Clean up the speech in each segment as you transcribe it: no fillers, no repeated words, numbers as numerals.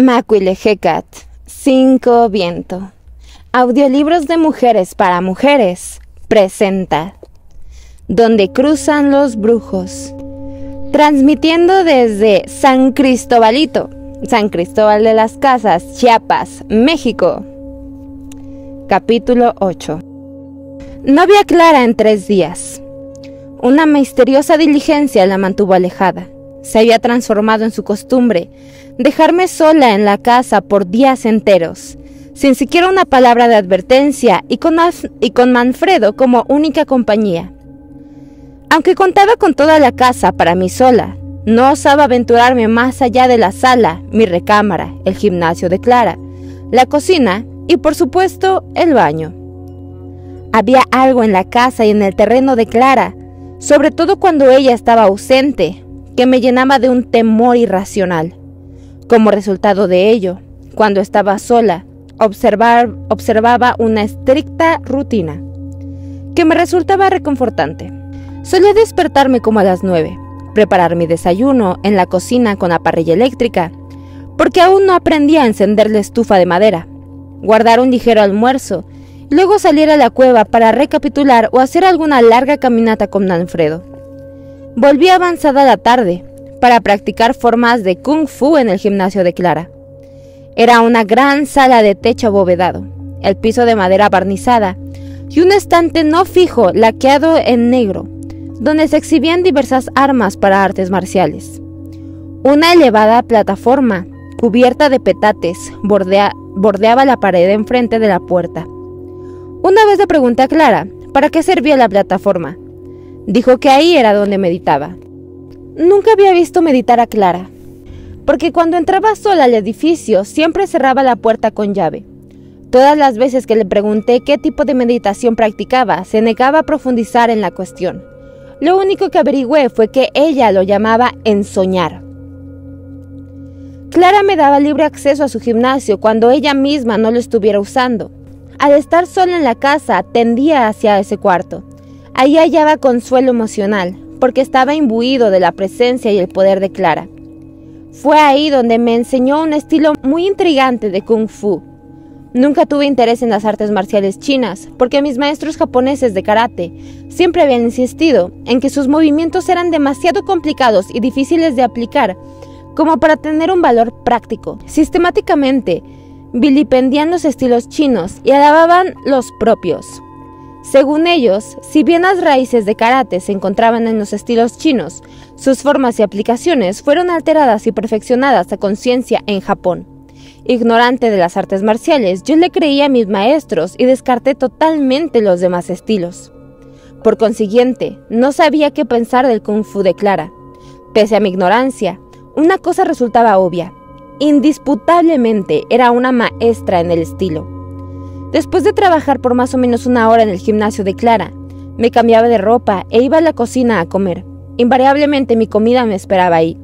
Macuilejecat, 5 Viento. Audiolibros de mujeres para mujeres presenta Donde cruzan los brujos. Transmitiendo desde San Cristobalito, San Cristóbal de las Casas, Chiapas, México. Capítulo 8. No vi a Clara en 3 días. Una misteriosa diligencia la mantuvo alejada. Se había transformado en su costumbre dejarme sola en la casa por días enteros, sin siquiera una palabra de advertencia y con Manfredo como única compañía. Aunque contaba con toda la casa para mí sola, no osaba aventurarme más allá de la sala, mi recámara, el gimnasio de Clara, la cocina y por supuesto el baño. Había algo en la casa y en el terreno de Clara, sobre todo cuando ella estaba ausente, que me llenaba de un temor irracional. Como resultado de ello, cuando estaba sola, observaba una estricta rutina, que me resultaba reconfortante. Solía despertarme como a las 9, preparar mi desayuno en la cocina con la parrilla eléctrica, porque aún no aprendía a encender la estufa de madera, guardar un ligero almuerzo, y luego salir a la cueva para recapitular o hacer alguna larga caminata con Manfredo. Volví avanzada la tarde para practicar formas de Kung Fu en el gimnasio de Clara. Era una gran sala de techo abovedado, el piso de madera barnizada y un estante no fijo laqueado en negro, donde se exhibían diversas armas para artes marciales. Una elevada plataforma cubierta de petates bordeaba la pared enfrente de la puerta. Una vez le pregunté a Clara para qué servía la plataforma. Dijo que ahí era donde meditaba. Nunca había visto meditar a Clara, porque cuando entraba sola al edificio siempre cerraba la puerta con llave. Todas las veces que le pregunté qué tipo de meditación practicaba, se negaba a profundizar en la cuestión. Lo único que averigüé fue que ella lo llamaba ensoñar. Clara me daba libre acceso a su gimnasio cuando ella misma no lo estuviera usando. Al estar sola en la casa, tendía hacia ese cuarto. Ahí hallaba consuelo emocional, porque estaba imbuido de la presencia y el poder de Clara. Fue ahí donde me enseñó un estilo muy intrigante de Kung Fu. Nunca tuve interés en las artes marciales chinas, porque mis maestros japoneses de karate siempre habían insistido en que sus movimientos eran demasiado complicados y difíciles de aplicar como para tener un valor práctico. Sistemáticamente vilipendían los estilos chinos y alababan los propios. Según ellos, si bien las raíces de karate se encontraban en los estilos chinos, sus formas y aplicaciones fueron alteradas y perfeccionadas a conciencia en Japón. Ignorante de las artes marciales, yo le creí a mis maestros y descarté totalmente los demás estilos. Por consiguiente, no sabía qué pensar del Kung Fu de Clara. Pese a mi ignorancia, una cosa resultaba obvia. Indisputablemente era una maestra en el estilo. Después de trabajar por más o menos 1 hora en el gimnasio de Clara, me cambiaba de ropa e iba a la cocina a comer. Invariablemente mi comida me esperaba ahí,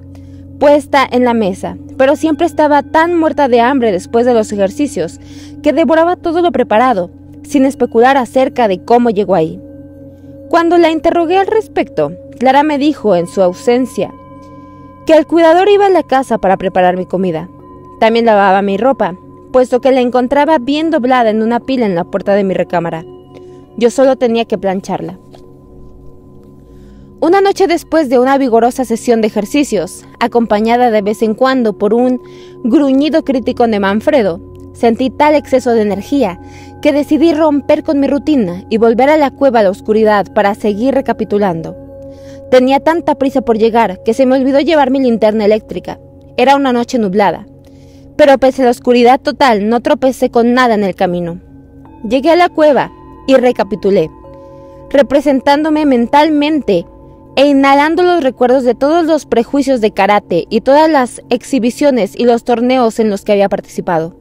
puesta en la mesa, pero siempre estaba tan muerta de hambre después de los ejercicios que devoraba todo lo preparado, sin especular acerca de cómo llegó ahí. Cuando la interrogué al respecto, Clara me dijo en su ausencia que el cuidador iba a la casa para preparar mi comida. También lavaba mi ropa, puesto que la encontraba bien doblada en una pila en la puerta de mi recámara. Yo solo tenía que plancharla. Una noche después de una vigorosa sesión de ejercicios, acompañada de vez en cuando por un gruñido crítico de Manfredo, sentí tal exceso de energía que decidí romper con mi rutina y volver a la cueva a la oscuridad para seguir recapitulando. Tenía tanta prisa por llegar que se me olvidó llevar mi linterna eléctrica. Era una noche nublada. Pero pese a la oscuridad total, no tropecé con nada en el camino. Llegué a la cueva y recapitulé, representándome mentalmente e inhalando los recuerdos de todos los prejuicios de karate y todas las exhibiciones y los torneos en los que había participado.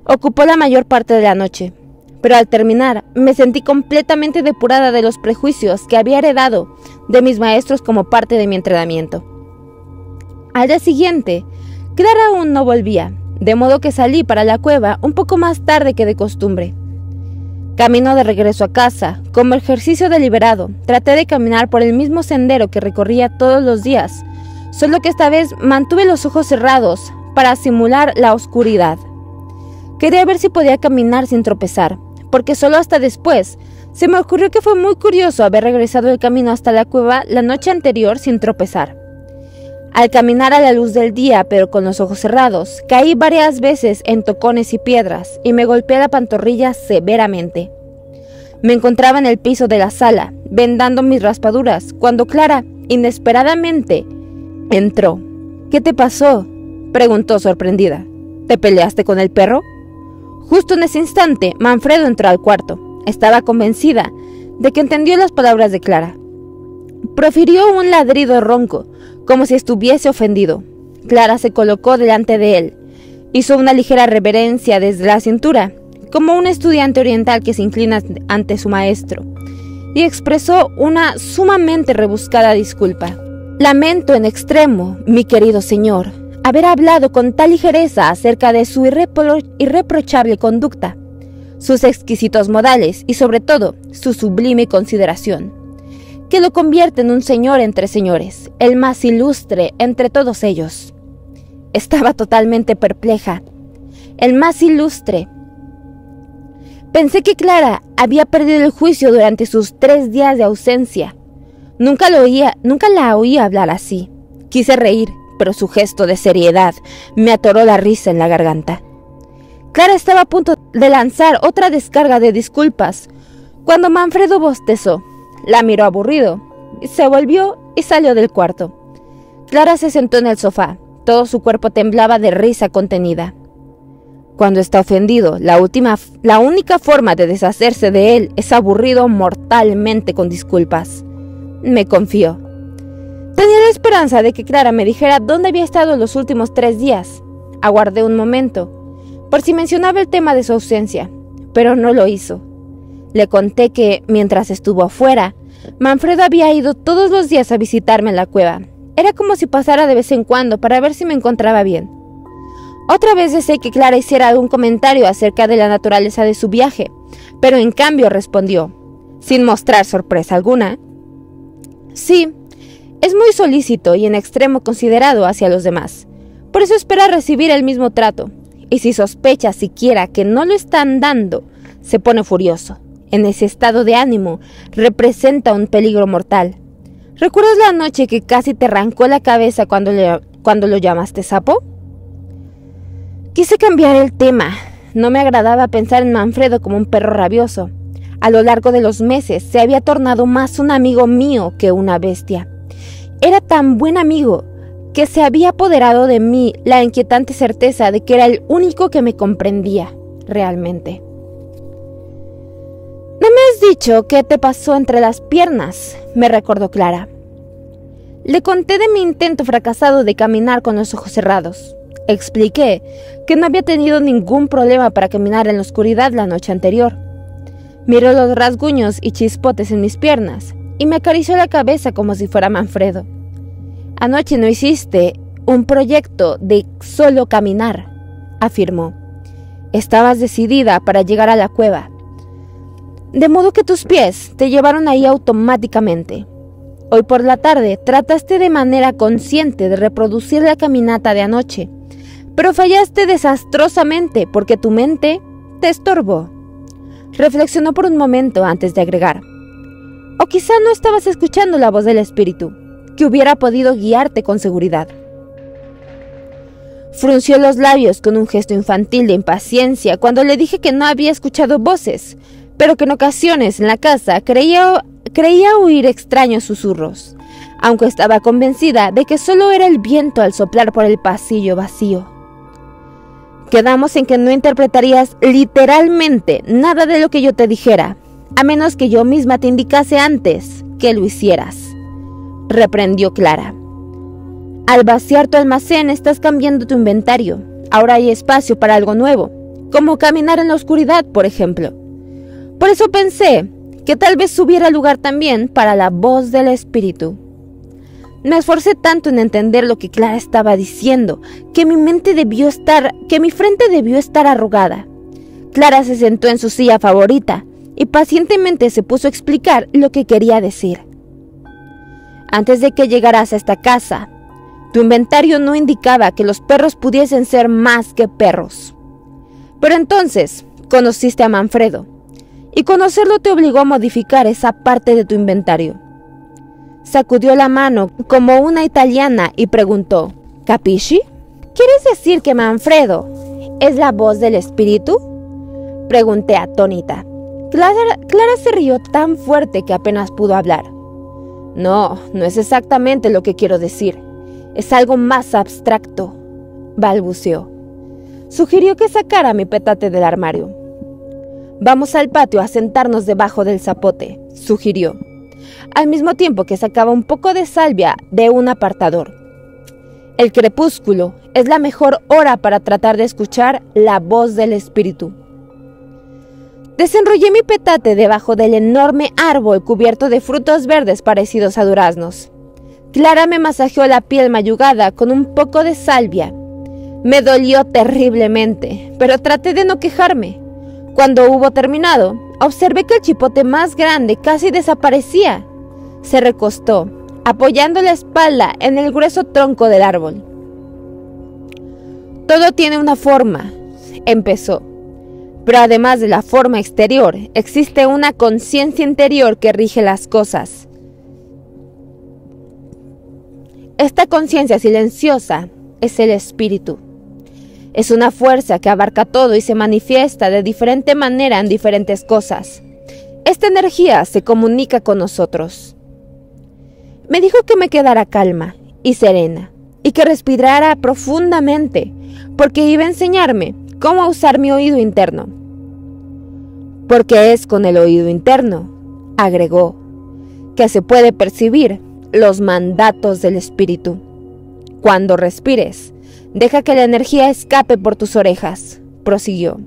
Ocupó la mayor parte de la noche, pero al terminar me sentí completamente depurada de los prejuicios que había heredado de mis maestros como parte de mi entrenamiento. Al día siguiente, Clara aún no volvía, de modo que salí para la cueva un poco más tarde que de costumbre. Camino de regreso a casa, como ejercicio deliberado, traté de caminar por el mismo sendero que recorría todos los días, solo que esta vez mantuve los ojos cerrados para simular la oscuridad. Quería ver si podía caminar sin tropezar, porque solo hasta después se me ocurrió que fue muy curioso haber regresado el camino hasta la cueva la noche anterior sin tropezar. Al caminar a la luz del día, pero con los ojos cerrados, caí varias veces en tocones y piedras y me golpeé la pantorrilla severamente. Me encontraba en el piso de la sala, vendando mis raspaduras, cuando Clara, inesperadamente, entró. «¿Qué te pasó?», preguntó sorprendida. «¿Te peleaste con el perro?». Justo en ese instante, Manfredo entró al cuarto. Estaba convencida de que entendió las palabras de Clara. Profirió un ladrido ronco, como si estuviese ofendido. Clara se colocó delante de él. Hizo una ligera reverencia desde la cintura, como un estudiante oriental que se inclina ante su maestro, y expresó una sumamente rebuscada disculpa. «Lamento en extremo, mi querido señor, haber hablado con tal ligereza acerca de su irreprochable conducta, sus exquisitos modales y sobre todo su sublime consideración, que lo convierte en un señor entre señores, el más ilustre entre todos ellos». Estaba totalmente perpleja. El más ilustre. Pensé que Clara había perdido el juicio durante sus 3 días de ausencia. Nunca la oía hablar así. Quise reír, pero su gesto de seriedad me atoró la risa en la garganta. Clara estaba a punto de lanzar otra descarga de disculpas, cuando Manfredo bostezó. La miró aburrido, se volvió y salió del cuarto. Clara se sentó en el sofá. Todo su cuerpo temblaba de risa contenida. Cuando está ofendido, la única forma de deshacerse de él es aburrido mortalmente con disculpas. Me confió. Tenía la esperanza de que Clara me dijera dónde había estado los últimos 3 días. Aguardé un momento, por si mencionaba el tema de su ausencia, pero no lo hizo. Le conté que, mientras estuvo afuera, Manfredo había ido todos los días a visitarme en la cueva. Era como si pasara de vez en cuando para ver si me encontraba bien. Otra vez deseé que Clara hiciera algún comentario acerca de la naturaleza de su viaje, pero en cambio respondió, sin mostrar sorpresa alguna: «Sí, es muy solícito y en extremo considerado hacia los demás. Por eso espera recibir el mismo trato, y si sospecha siquiera que no lo están dando, se pone furioso. En ese estado de ánimo representa un peligro mortal. ¿Recuerdas la noche que casi te arrancó la cabeza cuando lo llamaste sapo?». Quise cambiar el tema. No me agradaba pensar en Manfredo como un perro rabioso. A lo largo de los meses se había tornado más un amigo mío que una bestia. Era tan buen amigo que se había apoderado de mí la inquietante certeza de que era el único que me comprendía realmente. «No me has dicho qué te pasó entre las piernas», me recordó Clara. Le conté de mi intento fracasado de caminar con los ojos cerrados. Expliqué que no había tenido ningún problema para caminar en la oscuridad la noche anterior. Miró los rasguños y chispotes en mis piernas y me acarició la cabeza como si fuera Manfredo. «Anoche no hiciste un proyecto de solo caminar», afirmó. «Estabas decidida para llegar a la cueva, de modo que tus pies te llevaron ahí automáticamente. Hoy por la tarde trataste de manera consciente de reproducir la caminata de anoche, pero fallaste desastrosamente porque tu mente te estorbó». Reflexionó por un momento antes de agregar: «O quizá no estabas escuchando la voz del espíritu, que hubiera podido guiarte con seguridad». Frunció los labios con un gesto infantil de impaciencia cuando le dije que no había escuchado voces, pero que en ocasiones en la casa creía oír extraños susurros, aunque estaba convencida de que solo era el viento al soplar por el pasillo vacío. «Quedamos en que no interpretarías literalmente nada de lo que yo te dijera, a menos que yo misma te indicase antes que lo hicieras», reprendió Clara. «Al vaciar tu almacén estás cambiando tu inventario. Ahora hay espacio para algo nuevo, como caminar en la oscuridad, por ejemplo. Por eso pensé que tal vez hubiera lugar también para la voz del espíritu». Me esforcé tanto en entender lo que Clara estaba diciendo, que mi frente debió estar arrugada. Clara se sentó en su silla favorita y pacientemente se puso a explicar lo que quería decir. «Antes de que llegaras a esta casa, Tu inventario no indicaba que los perros pudiesen ser más que perros. Pero entonces conociste a Manfredo, y conocerlo te obligó a modificar esa parte de tu inventario. Sacudió la mano como una italiana y preguntó: ¿Capisci? ¿Quieres decir que Manfredo es la voz del espíritu? Pregunté atónita. Clara se rió tan fuerte que apenas pudo hablar. No es exactamente lo que quiero decir. Es algo más abstracto, balbuceó. Sugirió que sacara mi petate del armario. Vamos al patio a sentarnos debajo del zapote, sugirió, al mismo tiempo que sacaba un poco de salvia de un apartador. El crepúsculo es la mejor hora para tratar de escuchar la voz del espíritu. Desenrollé mi petate debajo del enorme árbol cubierto de frutos verdes parecidos a duraznos. Clara me masajeó la piel mayugada con un poco de salvia. Me dolió terriblemente, pero traté de no quejarme. Cuando hubo terminado, observé que el chipote más grande casi desaparecía. Se recostó, apoyando la espalda en el grueso tronco del árbol. Todo tiene una forma, empezó. Pero además de la forma exterior, existe una conciencia interior que rige las cosas. Esta conciencia silenciosa es el espíritu. Es una fuerza que abarca todo y se manifiesta de diferente manera en diferentes cosas. Esta energía se comunica con nosotros. Me dijo que me quedara calma y serena y que respirara profundamente, porque iba a enseñarme cómo usar mi oído interno. Porque es con el oído interno, agregó, que se puede percibir los mandatos del espíritu. Cuando respires, deja que la energía escape por tus orejas, prosiguió.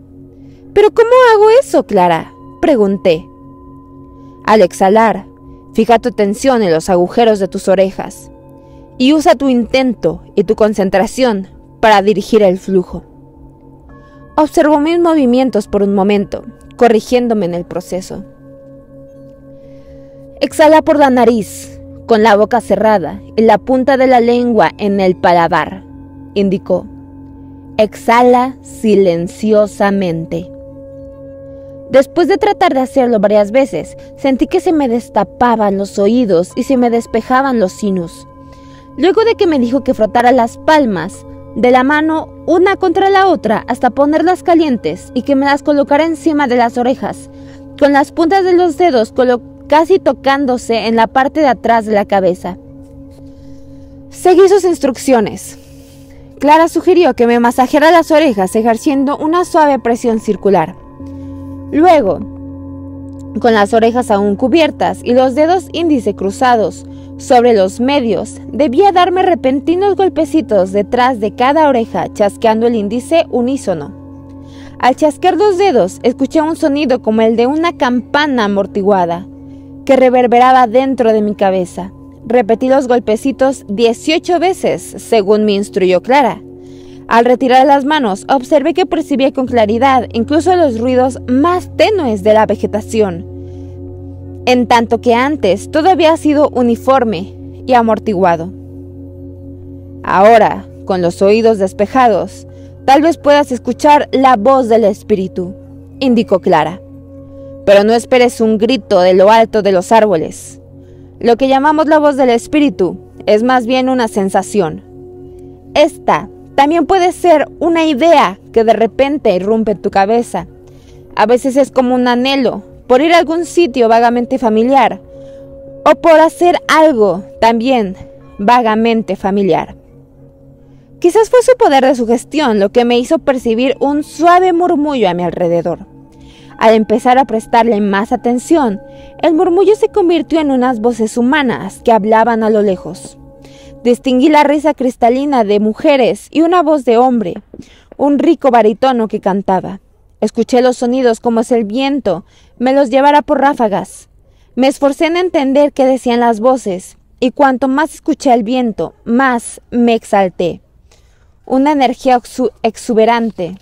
¿Pero cómo hago eso, Clara?, pregunté. Al exhalar, fija tu atención en los agujeros de tus orejas y usa tu intento y tu concentración para dirigir el flujo. Observó mis movimientos por un momento, corrigiéndome en el proceso. Exhala por la nariz, con la boca cerrada y la punta de la lengua en el paladar, indicó. Exhala silenciosamente. Después de tratar de hacerlo varias veces, sentí que se me destapaban los oídos y se me despejaban los sinus. Luego de que me dijo que frotara las palmas de la mano una contra la otra hasta ponerlas calientes y que me las colocara encima de las orejas, con las puntas de los dedos casi tocándose en la parte de atrás de la cabeza. Seguí sus instrucciones. Clara sugirió que me masajeara las orejas ejerciendo una suave presión circular. Luego, con las orejas aún cubiertas y los dedos índice cruzados sobre los medios, debía darme repentinos golpecitos detrás de cada oreja, chasqueando el índice unísono. Al chasquear los dedos, escuché un sonido como el de una campana amortiguada, que reverberaba dentro de mi cabeza. Repetí los golpecitos 18 veces, según me instruyó Clara. Al retirar las manos, observé que percibía con claridad incluso los ruidos más tenues de la vegetación, en tanto que antes todo había sido uniforme y amortiguado. Ahora, con los oídos despejados, tal vez puedas escuchar la voz del espíritu, indicó Clara. Pero no esperes un grito de lo alto de los árboles. Lo que llamamos la voz del espíritu es más bien una sensación. Esta también puede ser una idea que de repente irrumpe en tu cabeza. A veces es como un anhelo por ir a algún sitio vagamente familiar o por hacer algo también vagamente familiar. Quizás fue su poder de sugestión lo que me hizo percibir un suave murmullo a mi alrededor. Al empezar a prestarle más atención, el murmullo se convirtió en unas voces humanas que hablaban a lo lejos. Distinguí la risa cristalina de mujeres y una voz de hombre, un rico barítono que cantaba. Escuché los sonidos como si el viento me los llevara por ráfagas. Me esforcé en entender qué decían las voces, y cuanto más escuché el viento, más me exalté. Una energía exuberante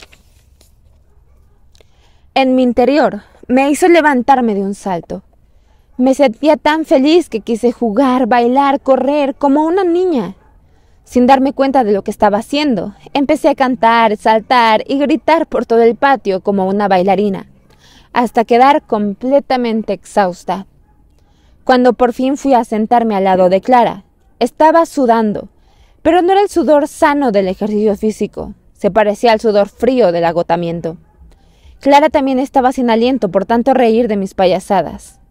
en mi interior me hizo levantarme de un salto. Me sentía tan feliz que quise jugar, bailar, correr como una niña. Sin darme cuenta de lo que estaba haciendo, empecé a cantar, saltar y gritar por todo el patio como una bailarina, hasta quedar completamente exhausta. Cuando por fin fui a sentarme al lado de Clara, estaba sudando, pero no era el sudor sano del ejercicio físico, se parecía al sudor frío del agotamiento. Clara también estaba sin aliento por tanto reír de mis payasadas.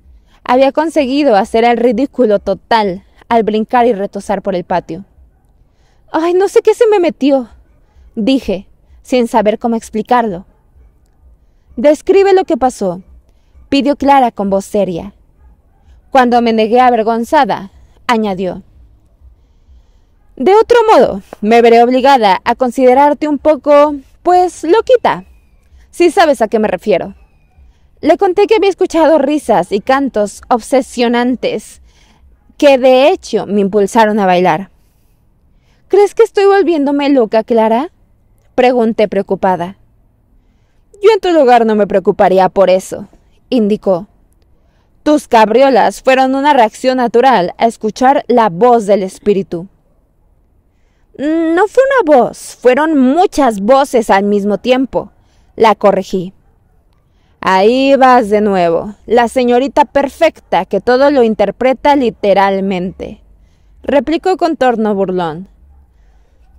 Había conseguido hacer el ridículo total al brincar y retosar por el patio. «Ay, no sé qué se me metió», dije, sin saber cómo explicarlo. «Describe lo que pasó», pidió Clara con voz seria. Cuando me negué avergonzada, añadió: «De otro modo, me veré obligada a considerarte un poco, pues, loquita, si sabes a qué me refiero». Le conté que había escuchado risas y cantos obsesionantes que de hecho me impulsaron a bailar. «¿Crees que estoy volviéndome loca, Clara?», pregunté preocupada. «Yo en tu lugar no me preocuparía por eso», indicó. «Tus cabriolas fueron una reacción natural a escuchar la voz del espíritu». «No fue una voz, fueron muchas voces al mismo tiempo», la corregí. «Ahí vas de nuevo, la señorita perfecta que todo lo interpreta literalmente», replicó con tono burlón.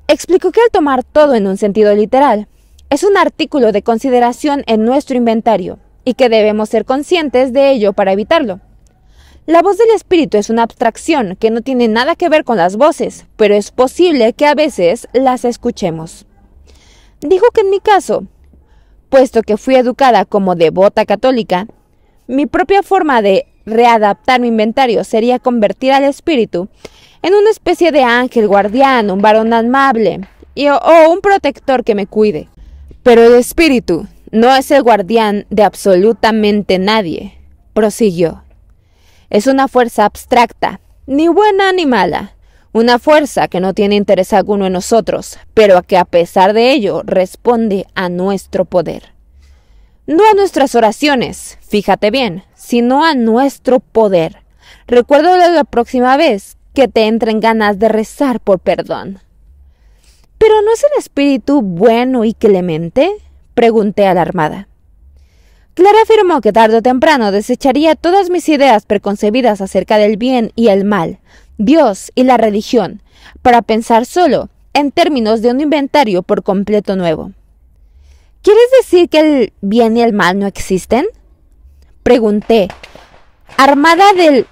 Explicó que al tomar todo en un sentido literal, es un artículo de consideración en nuestro inventario y que debemos ser conscientes de ello para evitarlo. La voz del espíritu es una abstracción que no tiene nada que ver con las voces, pero es posible que a veces las escuchemos. Dijo que en mi caso, puesto que fui educada como devota católica, mi propia forma de readaptar mi inventario sería convertir al espíritu en una especie de ángel guardián, un varón amable o un protector que me cuide. Pero el espíritu no es el guardián de absolutamente nadie, prosiguió. Es una fuerza abstracta, ni buena ni mala, una fuerza que no tiene interés alguno en nosotros, pero que a pesar de ello responde a nuestro poder. No a nuestras oraciones, fíjate bien, sino a nuestro poder. Recuerda la próxima vez que te entren ganas de rezar por perdón. ¿Pero no es el espíritu bueno y clemente?, pregunté alarmada. Clara afirmó que tarde o temprano desecharía todas mis ideas preconcebidas acerca del bien y el mal, Dios y la religión, para pensar solo en términos de un inventario por completo nuevo. ¿Quieres decir que el bien y el mal no existen?, pregunté, armada del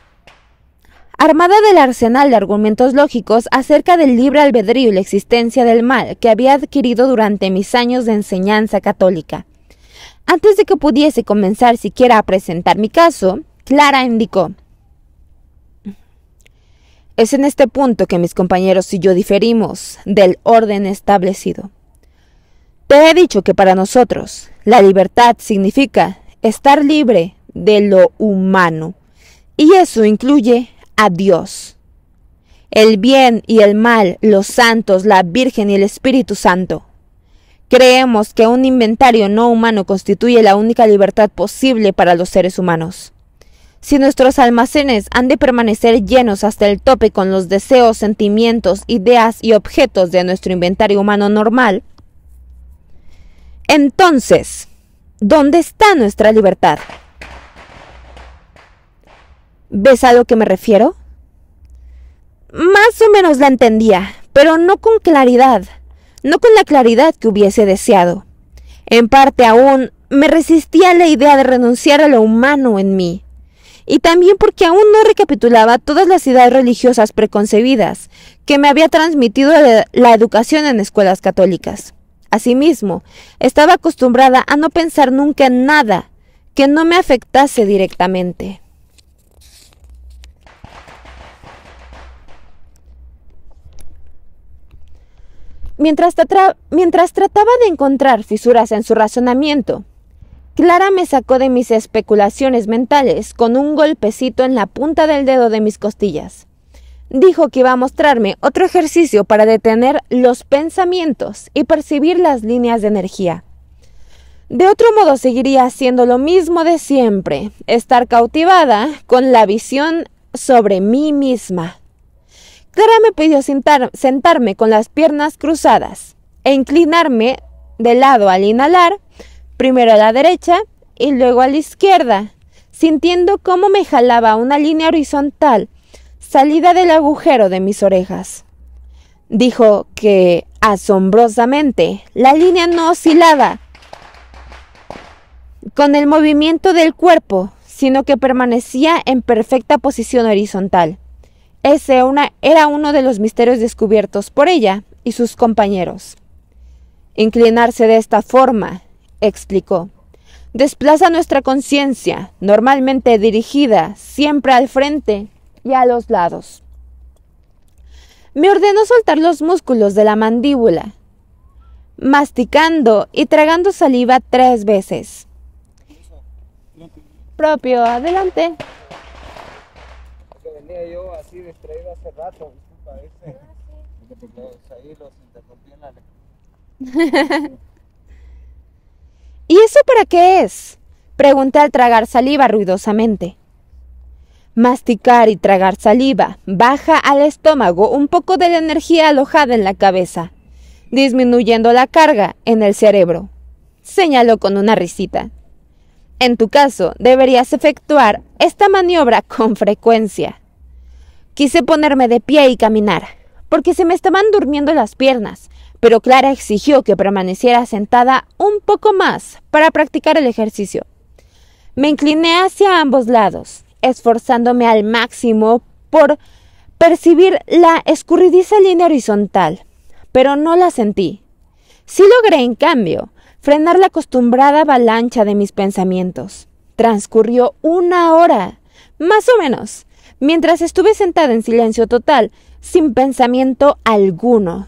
arsenal de argumentos lógicos acerca del libre albedrío y la existencia del mal que había adquirido durante mis años de enseñanza católica. Antes de que pudiese comenzar siquiera a presentar mi caso, Clara indicó: «Es en este punto que mis compañeros y yo diferimos del orden establecido. Te he dicho que para nosotros la libertad significa estar libre de lo humano, y eso incluye a Dios, el bien y el mal, los santos, la Virgen y el Espíritu Santo. Creemos que un inventario no humano constituye la única libertad posible para los seres humanos. Si nuestros almacenes han de permanecer llenos hasta el tope con los deseos, sentimientos, ideas y objetos de nuestro inventario humano normal, entonces, ¿dónde está nuestra libertad? ¿Ves a lo que me refiero?». Más o menos la entendía, pero no con claridad, no con la claridad que hubiese deseado. En parte aún me resistía a la idea de renunciar a lo humano en mí, y también porque aún no recapitulaba todas las ideas religiosas preconcebidas que me había transmitido la educación en escuelas católicas. Asimismo, estaba acostumbrada a no pensar nunca en nada que no me afectase directamente. Mientras trataba de encontrar fisuras en su razonamiento, Clara me sacó de mis especulaciones mentales con un golpecito en la punta del dedo de mis costillas. Dijo que iba a mostrarme otro ejercicio para detener los pensamientos y percibir las líneas de energía. De otro modo seguiría haciendo lo mismo de siempre, estar cautivada con la visión sobre mí misma. Clara me pidió sentarme con las piernas cruzadas e inclinarme de lado al inhalar, primero a la derecha y luego a la izquierda, sintiendo cómo me jalaba una línea horizontal salida del agujero de mis orejas. Dijo que, asombrosamente, la línea no oscilaba con el movimiento del cuerpo, sino que permanecía en perfecta posición horizontal. Ese era uno de los misterios descubiertos por ella y sus compañeros. Inclinarse de esta forma, explicó, desplaza nuestra conciencia, normalmente dirigida siempre al frente y a los lados. Me ordenó soltar los músculos de la mandíbula, masticando y tragando saliva 3 veces. Propio, adelante. Venía yo así distraído hace rato, disculpa, porque ahí los interrumpí en la... ¿Y eso para qué es? Pregunté al tragar saliva ruidosamente. Masticar y tragar saliva baja al estómago un poco de la energía alojada en la cabeza, disminuyendo la carga en el cerebro, señaló con una risita. En tu caso, deberías efectuar esta maniobra con frecuencia. Quise ponerme de pie y caminar, porque se me estaban durmiendo las piernas, pero Clara exigió que permaneciera sentada un poco más para practicar el ejercicio. Me incliné hacia ambos lados, esforzándome al máximo por percibir la escurridiza línea horizontal, pero no la sentí. Sí logré, en cambio, frenar la acostumbrada avalancha de mis pensamientos. Transcurrió 1 hora, más o menos, mientras estuve sentada en silencio total, sin pensamiento alguno.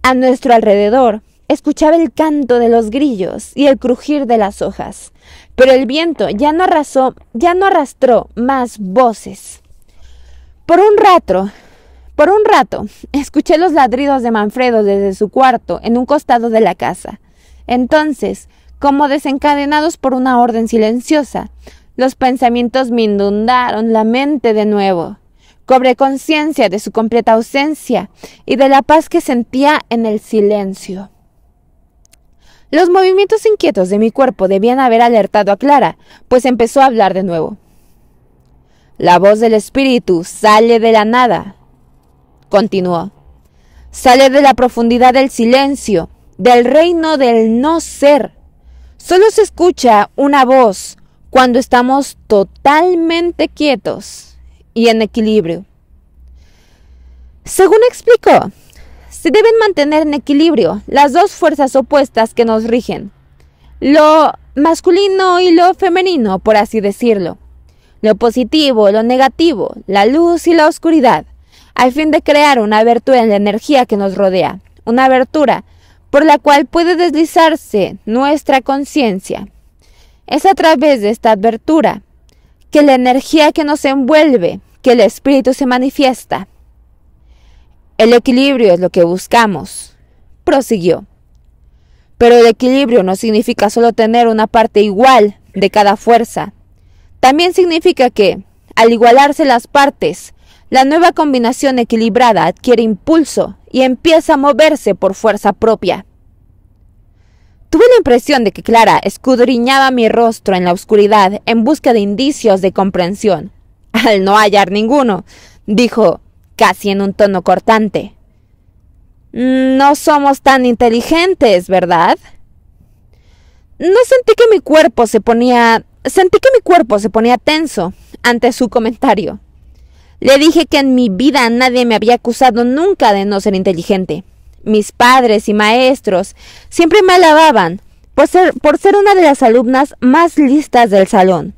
A nuestro alrededor escuchaba el canto de los grillos y el crujir de las hojas, pero el viento ya no arrastró más voces. Por un rato, escuché los ladridos de Manfredo desde su cuarto en un costado de la casa. Entonces, como desencadenados por una orden silenciosa, los pensamientos me inundaron la mente de nuevo. Cobré conciencia de su completa ausencia y de la paz que sentía en el silencio. Los movimientos inquietos de mi cuerpo debían haber alertado a Clara, pues empezó a hablar de nuevo. La voz del espíritu sale de la nada, continuó. Sale de la profundidad del silencio, del reino del no ser. Solo se escucha una voz cuando estamos totalmente quietos y en equilibrio. Según explicó, se deben mantener en equilibrio las 2 fuerzas opuestas que nos rigen, lo masculino y lo femenino, por así decirlo, lo positivo, lo negativo, la luz y la oscuridad, al fin de crear una abertura en la energía que nos rodea, una abertura por la cual puede deslizarse nuestra conciencia. Es a través de esta abertura que la energía que nos envuelve, que el espíritu se manifiesta. El equilibrio es lo que buscamos, prosiguió. Pero el equilibrio no significa solo tener una parte igual de cada fuerza. También significa que, al igualarse las partes, la nueva combinación equilibrada adquiere impulso y empieza a moverse por fuerza propia. Tuve la impresión de que Clara escudriñaba mi rostro en la oscuridad en busca de indicios de comprensión. Al no hallar ninguno, dijo, casi en un tono cortante: no somos tan inteligentes, ¿verdad? Sentí que mi cuerpo se ponía tenso ante su comentario. Le dije que en mi vida nadie me había acusado nunca de no ser inteligente. Mis padres y maestros siempre me alababan por ser una de las alumnas más listas del salón.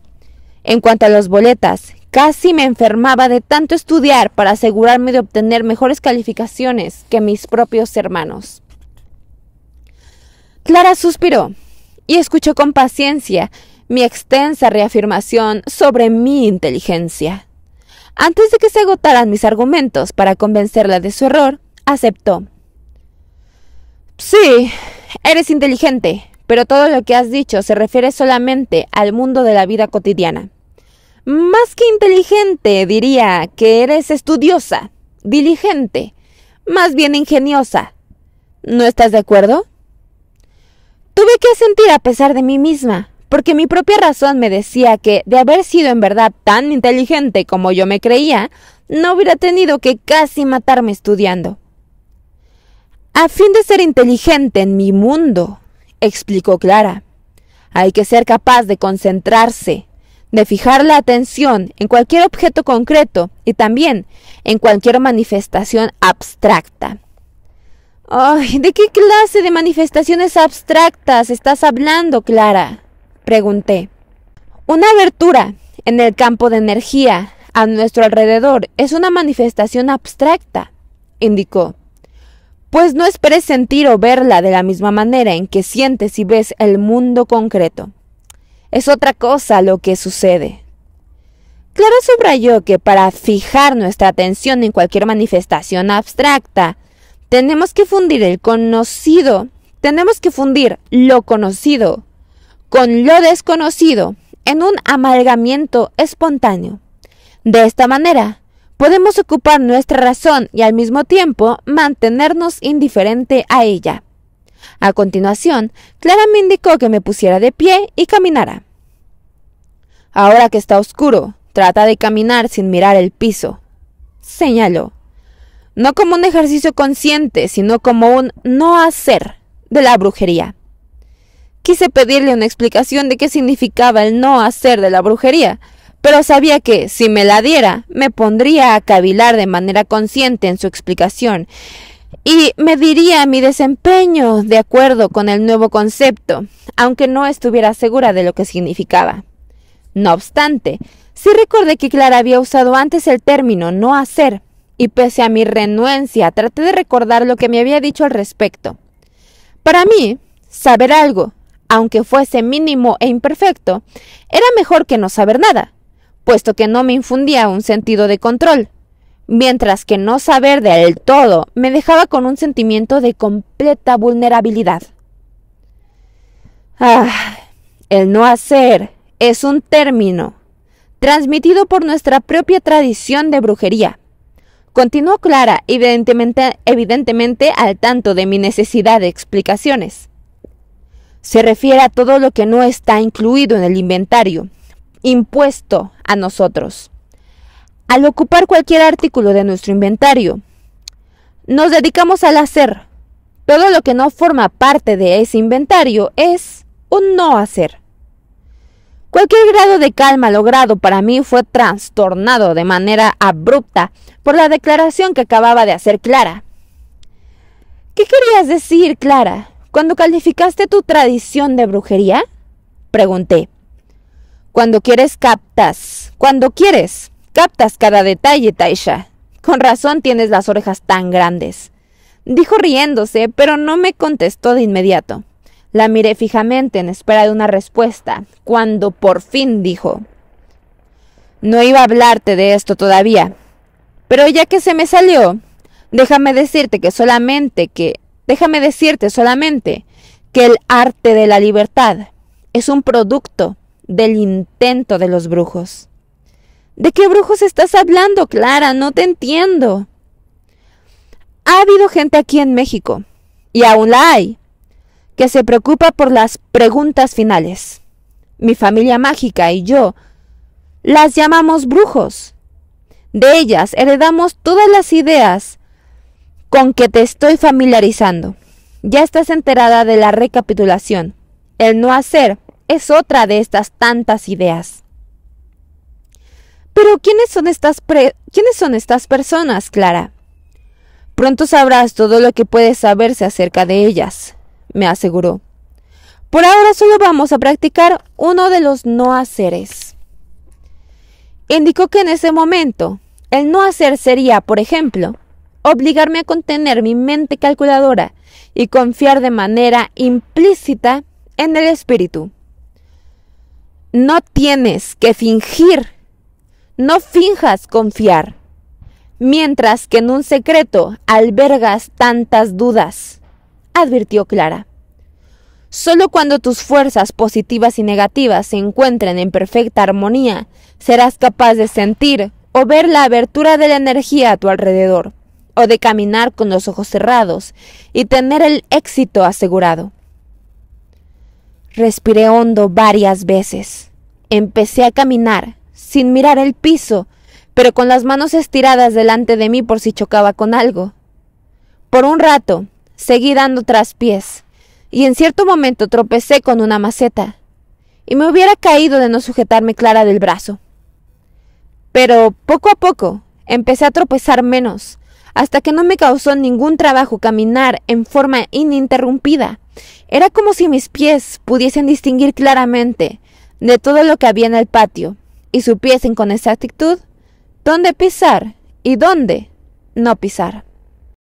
En cuanto a los boletas, casi me enfermaba de tanto estudiar para asegurarme de obtener mejores calificaciones que mis propios hermanos. Clara suspiró y escuchó con paciencia mi extensa reafirmación sobre mi inteligencia. Antes de que se agotaran mis argumentos para convencerla de su error, aceptó. Sí, eres inteligente, pero todo lo que has dicho se refiere solamente al mundo de la vida cotidiana. Más que inteligente, diría que eres estudiosa. diligente, más bien ingeniosa. ¿No estás de acuerdo? Tuve que asentir a pesar de mí misma, porque mi propia razón me decía que, de haber sido en verdad tan inteligente como yo me creía, no hubiera tenido que casi matarme estudiando. A fin de ser inteligente en mi mundo, explicó Clara, hay que ser capaz de concentrarse, de fijar la atención en cualquier objeto concreto y también en cualquier manifestación abstracta. ¡Ay! ¿De qué clase de manifestaciones abstractas estás hablando, Clara?, pregunté. Una abertura en el campo de energía a nuestro alrededor es una manifestación abstracta, indicó. Pues no esperes sentir o verla de la misma manera en que sientes y ves el mundo concreto. Es otra cosa lo que sucede. Clara subrayó que para fijar nuestra atención en cualquier manifestación abstracta, tenemos que fundir lo conocido con lo desconocido en un amalgamiento espontáneo. De esta manera, podemos ocupar nuestra razón y al mismo tiempo mantenernos indiferente a ella. A continuación, Clara me indicó que me pusiera de pie y caminara. Ahora que está oscuro, trata de caminar sin mirar el piso, señaló. No como un ejercicio consciente, sino como un no hacer de la brujería. Quise pedirle una explicación de qué significaba el no hacer de la brujería, pero sabía que, si me la diera, me pondría a cavilar de manera consciente en su explicación y me diría mi desempeño de acuerdo con el nuevo concepto, aunque no estuviera segura de lo que significaba. No obstante, sí recordé que Clara había usado antes el término no hacer, y pese a mi renuencia traté de recordar lo que me había dicho al respecto. Para mí, saber algo, aunque fuese mínimo e imperfecto, era mejor que no saber nada, puesto que no me infundía un sentido de control, mientras que no saber del todo me dejaba con un sentimiento de completa vulnerabilidad. El no hacer es un término transmitido por nuestra propia tradición de brujería. Continuó Clara, evidentemente al tanto de mi necesidad de explicaciones. Se refiere a todo lo que no está incluido en el inventario, impuesto a nosotros. Al ocupar cualquier artículo de nuestro inventario, nos dedicamos al hacer. Todo lo que no forma parte de ese inventario es un no hacer. Cualquier grado de calma logrado para mí fue trastornado de manera abrupta por la declaración que acababa de hacer Clara. ¿Qué querías decir, Clara, cuando calificaste tu tradición de brujería?, pregunté. Cuando quieres, captas cada detalle, Taisha. Con razón tienes las orejas tan grandes, dijo riéndose, pero no me contestó de inmediato. La miré fijamente en espera de una respuesta, cuando por fin dijo: No iba a hablarte de esto todavía, pero ya que se me salió, déjame decirte solamente que el arte de la libertad es un producto del intento de los brujos. ¿De qué brujos estás hablando, Clara? No te entiendo. Ha habido gente aquí en México, y aún la hay, que se preocupa por las preguntas finales. Mi familia mágica y yo las llamamos brujos. De ellas heredamos todas las ideas con que te estoy familiarizando. Ya estás enterada de la recapitulación. El no hacer es otra de estas tantas ideas. Pero ¿quiénes son estas personas, Clara? Pronto sabrás todo lo que puede saberse acerca de ellas, me aseguró. Por ahora solo vamos a practicar uno de los no haceres. Indicó que en ese momento, el no hacer sería, por ejemplo, obligarme a contener mi mente calculadora y confiar de manera implícita en el espíritu. No tienes que fingir, no finjas confiar, mientras que en un secreto albergas tantas dudas, advirtió Clara. Solo cuando tus fuerzas positivas y negativas se encuentren en perfecta armonía, serás capaz de sentir o ver la abertura de la energía a tu alrededor, o de caminar con los ojos cerrados y tener el éxito asegurado. Respiré hondo varias veces. Empecé a caminar, sin mirar el piso, pero con las manos estiradas delante de mí por si chocaba con algo. Por un rato, seguí dando traspiés, y en cierto momento tropecé con una maceta, y me hubiera caído de no sujetarme clara del brazo. Pero poco a poco empecé a tropezar menos, hasta que no me causó ningún trabajo caminar en forma ininterrumpida. Era como si mis pies pudiesen distinguir claramente de todo lo que había en el patio, y supiesen con exactitud dónde pisar y dónde no pisar.